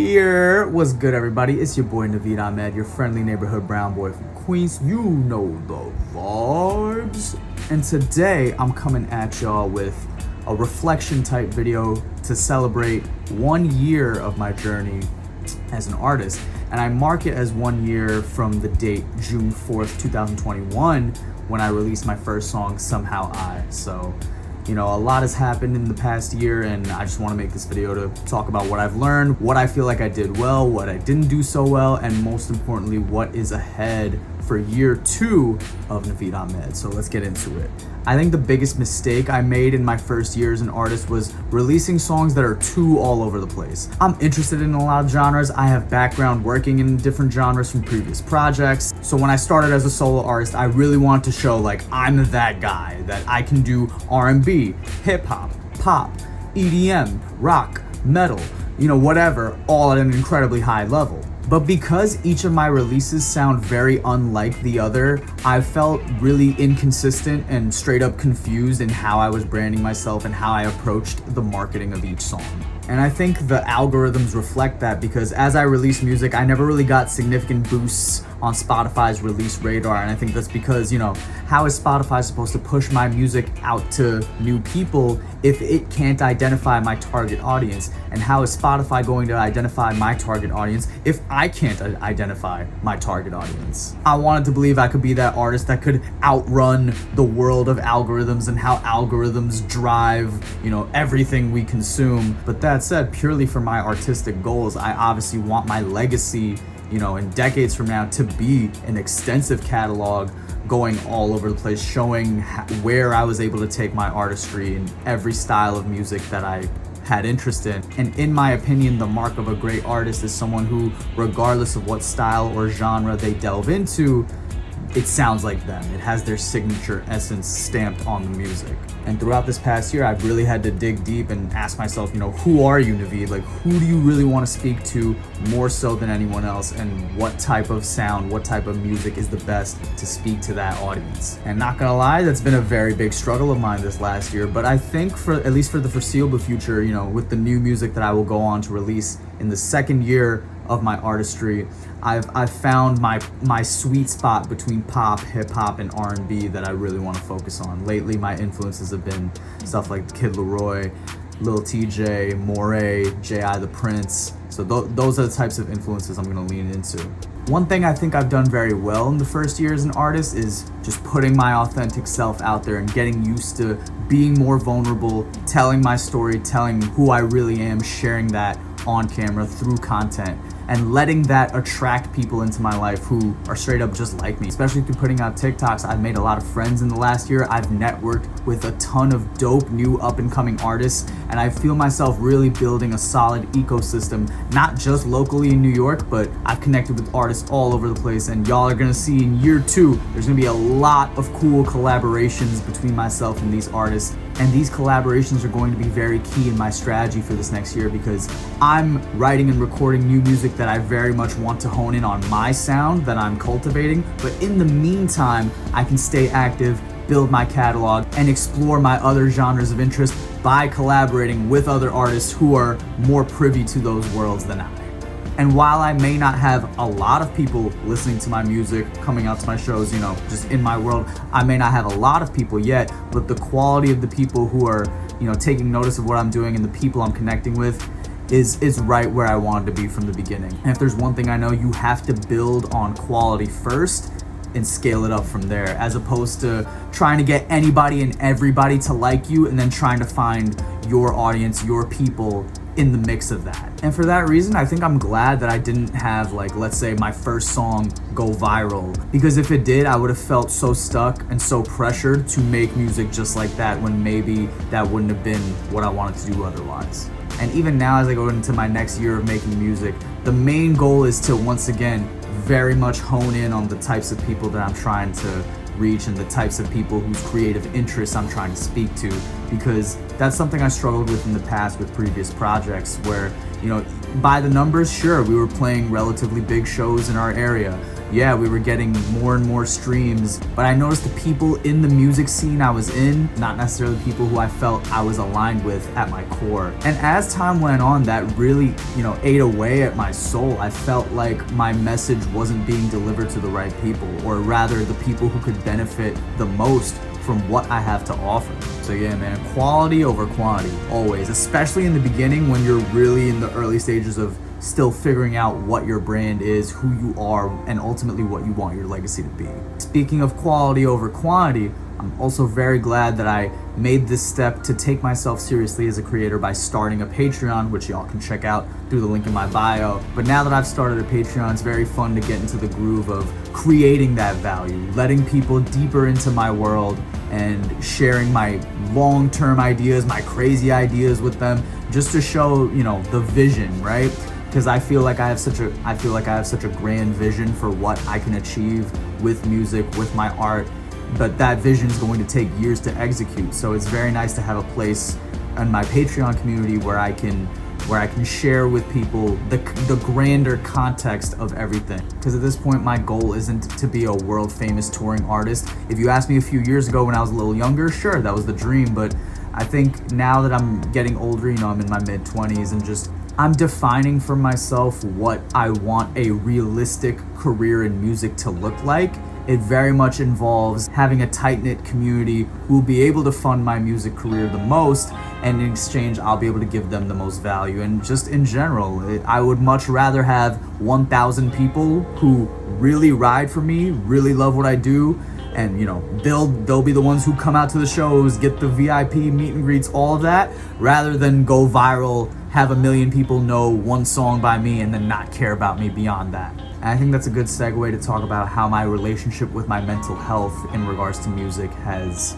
What's good, everybody? It's your boy Naveed Ahmed, your friendly neighborhood brown boy from Queens. You know the vibes. And today I'm coming at y'all with a reflection type video to celebrate 1 year of my journey as an artist. And I mark it as 1 year from the date June 4th, 2021, when I released my first song, Somehow I. So, you know, a lot has happened in the past year, and I just want to make this video to talk about what I've learned, what I feel like I did well, what I didn't do so well, and most importantly, what is ahead for year 2 of Naveed Ahmed. So let's get into it. I think the biggest mistake I made in my first year as an artist was releasing songs that are too all over the place. I'm interested in a lot of genres. I have background working in different genres from previous projects. So when I started as a solo artist, I really wanted to show like I'm that guy, that I can do R&B, hip hop, pop, EDM, rock, metal, you know, whatever, all at an incredibly high level. But because each of my releases sound very unlike the other, I felt really inconsistent and straight up confused in how I was branding myself and how I approached the marketing of each song. And I think the algorithms reflect that, because as I release music, I never really got significant boosts on Spotify's release radar. And I think that's because, you know, how is Spotify supposed to push my music out to new people if it can't identify my target audience? And how is Spotify going to identify my target audience if I can't identify my target audience? I wanted to believe I could be that artist that could outrun the world of algorithms and how algorithms drive, you know, everything we consume. But that said, purely for my artistic goals, I obviously want my legacy, you know, in decades from now to be an extensive catalog going all over the place, showing where I was able to take my artistry in every style of music that I had interest in. And in my opinion, the mark of a great artist is someone who, regardless of what style or genre they delve into, it sounds like them. It has their signature essence stamped on the music. And throughout this past year, I've really had to dig deep and ask myself, you know, who are you, Naveed? Like, who do you really want to speak to more so than anyone else? And what type of sound, what type of music is the best to speak to that audience? And not gonna lie, that's been a very big struggle of mine this last year. But I think for, at least for the foreseeable future, you know, with the new music that I will go on to release in the second year of my artistry, I've found my sweet spot between pop, hip hop, and R&B that I really want to focus on. Lately, my influences have been stuff like Kid Laroi, Lil TJ, Morray, J.I. the Prince. So those are the types of influences I'm going to lean into. One thing I think I've done very well in the first year as an artist is just putting my authentic self out there and getting used to being more vulnerable, telling my story, telling who I really am, sharing that on camera through content, and letting that attract people into my life who are straight up just like me. Especially through putting out TikToks, I've made a lot of friends in the last year. I've networked with a ton of dope new up and coming artists, and I feel myself really building a solid ecosystem, not just locally in New York, but I've connected with artists all over the place. And y'all are gonna see in year 2, there's gonna be a lot of cool collaborations between myself and these artists. And these collaborations are going to be very key in my strategy for this next year, because I'm writing and recording new music that I very much want to hone in on my sound that I'm cultivating. But in the meantime, I can stay active, build my catalog, and explore my other genres of interest by collaborating with other artists who are more privy to those worlds than I. And while I may not have a lot of people listening to my music, coming out to my shows, you know, just in my world, I may not have a lot of people yet, but the quality of the people who are, you know, taking notice of what I'm doing and the people I'm connecting with is right where I wanted to be from the beginning. And if there's one thing I know, you have to build on quality first and scale it up from there, as opposed to trying to get anybody and everybody to like you and then trying to find your audience, your people in the mix of that. And for that reason, I think I'm glad that I didn't have, like, let's say my first song go viral, because if it did, I would have felt so stuck and so pressured to make music just like that, when maybe that wouldn't have been what I wanted to do otherwise. And even now, as I go into my next year of making music, the main goal is to, once again, very much hone in on the types of people that I'm trying to reach and the types of people whose creative interests I'm trying to speak to, because that's something I struggled with in the past with previous projects where, you know, by the numbers, sure, we were playing relatively big shows in our area, yeah, we were getting more and more streams, but I noticed the people in the music scene I was in, not necessarily people who I felt I was aligned with at my core. And as time went on, that really, ate away at my soul. I felt like my message wasn't being delivered to the right people, or rather the people who could benefit the most from what I have to offer. So yeah, man, quality over quantity, always, especially in the beginning when you're really in the early stages of still figuring out what your brand is, who you are, and ultimately what you want your legacy to be. Speaking of quality over quantity, I'm also very glad that I made this step to take myself seriously as a creator by starting a Patreon, which y'all can check out through the link in my bio. But now that I've started a Patreon, it's very fun to get into the groove of creating that value, letting people deeper into my world and sharing my long-term ideas, my crazy ideas with them, just to show, the vision, right? Because I feel like I have such a grand vision for what I can achieve with music, with my art, but that vision is going to take years to execute. So it's very nice to have a place in my Patreon community where I can share with people the grander context of everything. Because at this point, my goal isn't to be a world famous touring artist. If you asked me a few years ago when I was a little younger, sure, that was the dream. But I think now that I'm getting older, I'm in my mid-20s, and I'm defining for myself what I want a realistic career in music to look like. It very much involves having a tight-knit community who will be able to fund my music career the most, and in exchange, I'll be able to give them the most value. And just in general, I would much rather have 1,000 people who really ride for me, really love what I do, and they'll be the ones who come out to the shows, get the VIP meet and greets, all of that, rather than go viral, have 1 million people know one song by me and then not care about me beyond that. And I think that's a good segue to talk about how my relationship with my mental health in regards to music has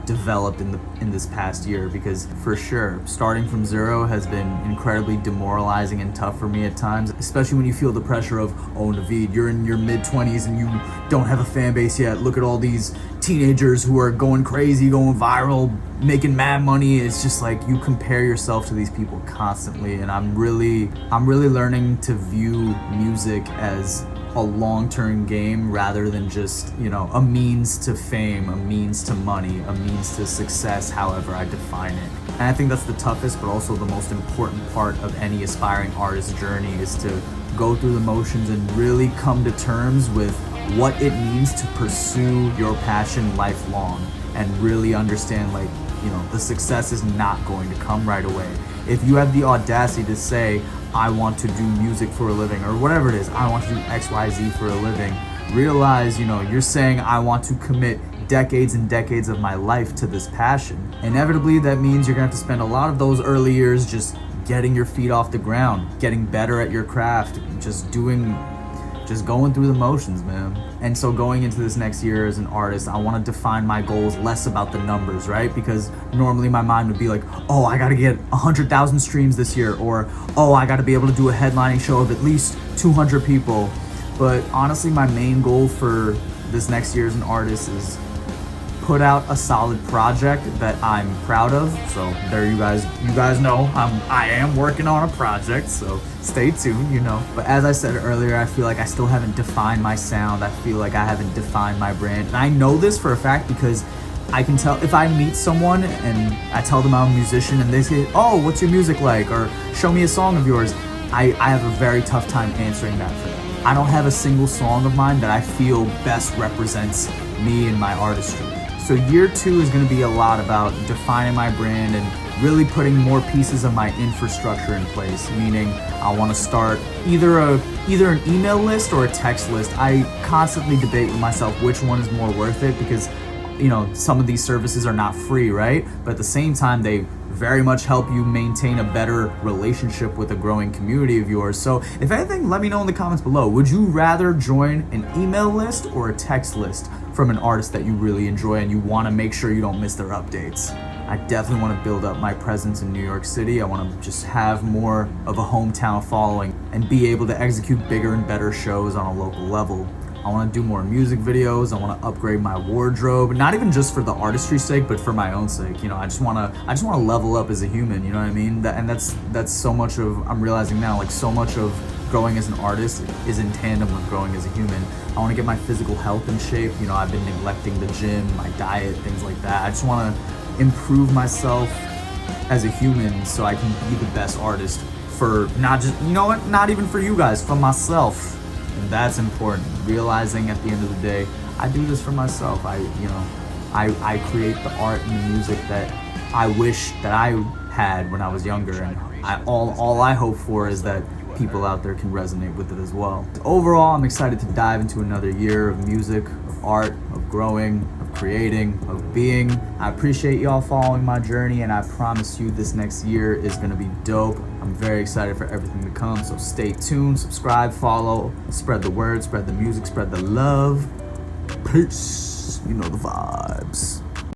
developed in this past year, because for sure starting from zero has been incredibly demoralizing and tough for me at times, especially when you feel the pressure of, oh, Naveed, you're in your mid-20s and you don't have a fan base yet. Look at all these teenagers who are going crazy, going viral, making mad money. It's just like you compare yourself to these people constantly, and I'm really learning to view music as a long-term game rather than just, a means to fame, a means to money, a means to success, however I define it. And I think that's the toughest but also the most important part of any aspiring artist's journey, is to go through the motions and really come to terms with what it means to pursue your passion lifelong, and really understand, the success is not going to come right away. If you have the audacity to say, I want to do music for a living, or whatever it is, I want to do XYZ for a living, realize, you're saying I want to commit decades and decades of my life to this passion. Inevitably, that means you're gonna have to spend a lot of those early years just getting your feet off the ground, getting better at your craft, just going through the motions, man. And so going into this next year as an artist, I want to define my goals less about the numbers, right? Because normally my mind would be like, oh, I got to get 100,000 streams this year, or oh, I got to be able to do a headlining show of at least 200 people. But honestly, my main goal for this next year as an artist is put out a solid project that I'm proud of. So there, you guys know I am working on a project, so stay tuned, But as I said earlier, I feel like I still haven't defined my sound. I feel like I haven't defined my brand. And I know this for a fact because I can tell if I meet someone and I tell them I'm a musician and they say, oh, what's your music like? Or show me a song of yours. I have a very tough time answering that for them. I don't have a single song of mine that I feel best represents me and my artistry. So year 2 is going to be a lot about defining my brand and really putting more pieces of my infrastructure in place, meaning I want to start either an email list or a text list. I constantly debate with myself which one is more worth it, because some of these services are not free, right? But at the same time, they very much help you maintain a better relationship with a growing community of yours. So if anything, let me know in the comments below. Would you rather join an email list or a text list from an artist that you really enjoy and you want to make sure you don't miss their updates? I definitely want to build up my presence in New York City. I want to just have more of a hometown following and be able to execute bigger and better shows on a local level. I want to do more music videos. I want to upgrade my wardrobe, not even just for the artistry's sake, but for my own sake. I just want to level up as a human. You know what I mean? And that's so much of, I'm realizing now, like so much of growing as an artist is in tandem with growing as a human. I want to get my physical health in shape. You know, I've been neglecting the gym, my diet, things like that. I just want to improve myself as a human so I can be the best artist for not just, you know what, not even for you guys, for myself. And that's important. Realizing at the end of the day, I do this for myself. I create the art and the music that I wish that I had when I was younger, and all I hope for is that people out there can resonate with it as well. Overall, I'm excited to dive into another year of music, of art, of growing, of creating, of being. I appreciate y'all following my journey, and I promise you this next year is gonna be dope. I'm very excited for everything to come, so stay tuned, subscribe, follow, spread the word, spread the music, spread the love. Peace. You know the vibes.